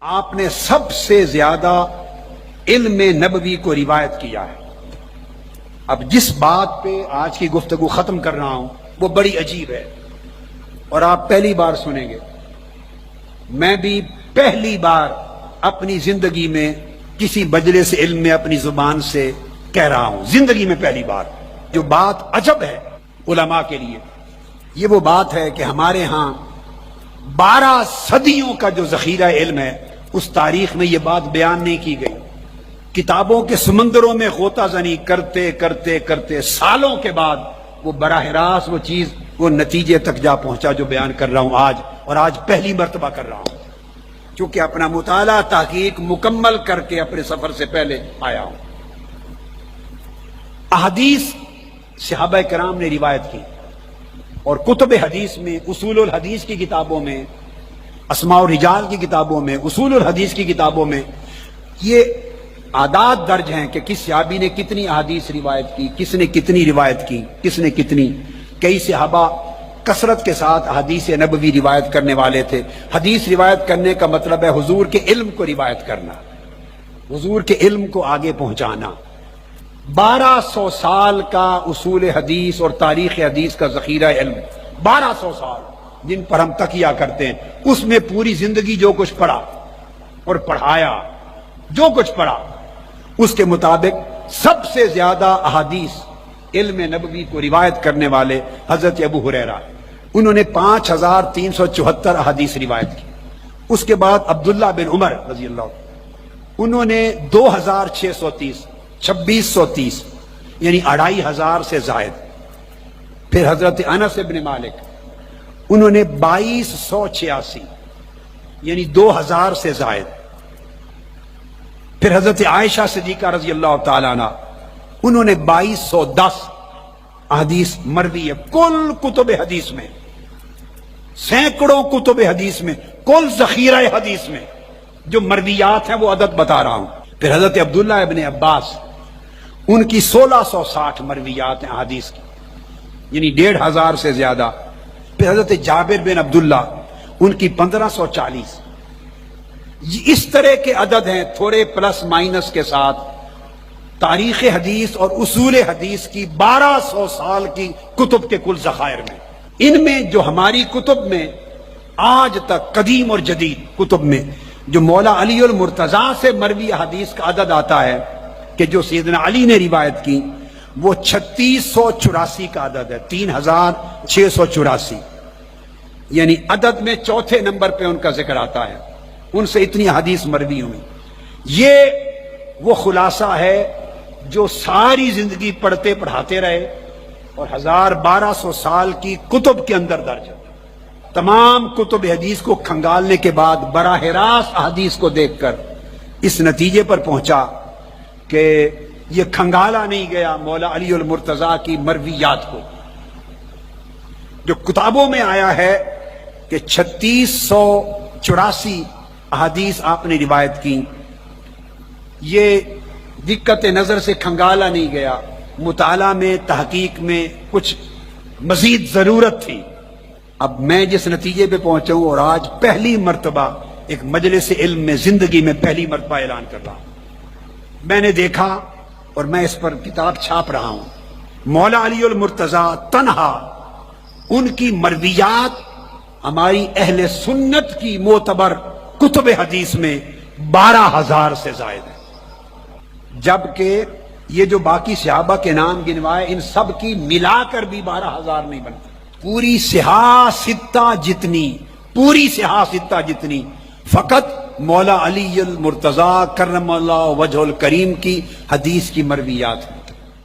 آپ نے سب سے زیادہ علم نبوی کو روایت کیا ہے۔ اب جس بات پہ آج کی گفتگو ختم کر رہا ہوں وہ بڑی عجیب ہے اور آپ پہلی بار سنیں گے۔ میں بھی پہلی بار اپنی زندگی میں کسی مجلس علم میں اپنی زبان سے کہہ رہا ہوں، زندگی میں پہلی بار۔ جو بات عجب ہے علماء کے لیے، یہ وہ بات ہے کہ ہمارے ہاں 12 صدیوں کا جو ذخیرہ علم ہے اس تاریخ میں یہ بات بیان نہیں کی گئی۔ کتابوں کے سمندروں میں غوطہ زنی کرتے کرتے کرتے سالوں کے بعد وہ براہ راست وہ چیز وہ نتیجے تک جا پہنچا جو بیان کر رہا ہوں آج، اور آج پہلی مرتبہ کر رہا ہوں چونکہ اپنا مطالعہ تحقیق مکمل کر کے اپنے سفر سے پہلے آیا ہوں۔ احادیث صحابہ کرام نے روایت کی اور کتب حدیث میں، اصول الحدیث کی کتابوں میں، اسماء الرجال کی کتابوں میں، اصول الحدیث کی کتابوں میں یہ اعداد درج ہیں کہ کس صحابی نے کتنی احادیث روایت کی، کس نے کتنی روایت کی، کس نے کتنی۔ کئی صحابہ کثرت کے ساتھ حدیث نبوی روایت کرنے والے تھے۔ حدیث روایت کرنے کا مطلب ہے حضور کے علم کو روایت کرنا، حضور کے علم کو آگے پہنچانا۔ 1200 سال کا اصول حدیث اور تاریخ حدیث کا ذخیرہ علم، 1200 سال جن پر ہم تکیہ کرتے ہیں، اس میں پوری زندگی جو کچھ پڑھا اور پڑھایا، جو کچھ پڑھا اس کے مطابق سب سے زیادہ احادیث علم نبوی کو روایت کرنے والے حضرت ابو ہریرہ، انہوں نے 5374 احادیث روایت کی۔ اس کے بعد عبداللہ بن عمر رضی اللہ عنہ، انہوں نے 2630، 2630 یعنی 2500 سے زائد۔ پھر حضرت انس بن مالک، انہوں نے 2286 یعنی 2000 سے زائد۔ پھر حضرت عائشہ صدیقہ رضی اللہ تعالیٰ عنہ، انہوں نے 2210 احادیث مروی ہے کل کتب حدیث میں، سینکڑوں کتب حدیث میں، کل ذخیرہ حدیث میں جو مرویات ہیں وہ عدد بتا رہا ہوں۔ پھر حضرت عبداللہ ابن عباس، ان کی 1660 مرویات ہیں احادیث کی یعنی 1500 سے زیادہ۔ پھر حضرت جابر بن عبداللہ، ان کی 1540۔ اس طرح کے عدد ہیں تھوڑے پلس مائنس کے ساتھ تاریخ حدیث اور اصول حدیث کی 1200 سال کی کتب کے کل ذخائر میں۔ ان میں جو ہماری کتب میں آج تک قدیم اور جدید کتب میں جو مولا علی المرتضیٰ سے مروی حدیث کا عدد آتا ہے کہ جو سیدنا علی نے روایت کی، وہ 3684 کا عدد ہے، 3684 یعنی عدد میں چوتھے نمبر پہ ان کا ذکر آتا ہے۔ ان سے اتنی حدیث مروی ہوئی۔ یہ وہ خلاصہ ہے جو ساری زندگی پڑھتے پڑھاتے رہے اور 1200 سال کی کتب کے اندر درج ہے۔ تمام کتب حدیث کو کھنگالنے کے بعد براہ راست حدیث کو دیکھ کر اس نتیجے پر پہنچا کہ یہ کھنگالا نہیں گیا مولا علی المرتضیٰ کی مرویات کو۔ جو کتابوں میں آیا ہے کہ 3684 احادیث آپ نے روایت کی، یہ دقت نظر سے کھنگالا نہیں گیا، مطالعہ میں تحقیق میں کچھ مزید ضرورت تھی۔ اب میں جس نتیجے پہ پہنچا ہوں اور آج پہلی مرتبہ ایک مجلس علم میں زندگی میں پہلی مرتبہ اعلان کر رہا ہوں، میں نے دیکھا اور میں اس پر کتاب چھاپ رہا ہوں، مولا علی المرتضیٰ تنہا ان کی مرویات ہماری اہل سنت کی معتبر کتب حدیث میں 12000 سے زائد ہے، جبکہ یہ جو باقی صحابہ کے نام گنوائے ان سب کی ملا کر بھی 12000 نہیں بنتی۔ پوری صحاح ستہ جتنی فقط مولا علی المرتضیٰ کرم اللہ وجہ الکریم کی حدیث کی مرویات ہیں۔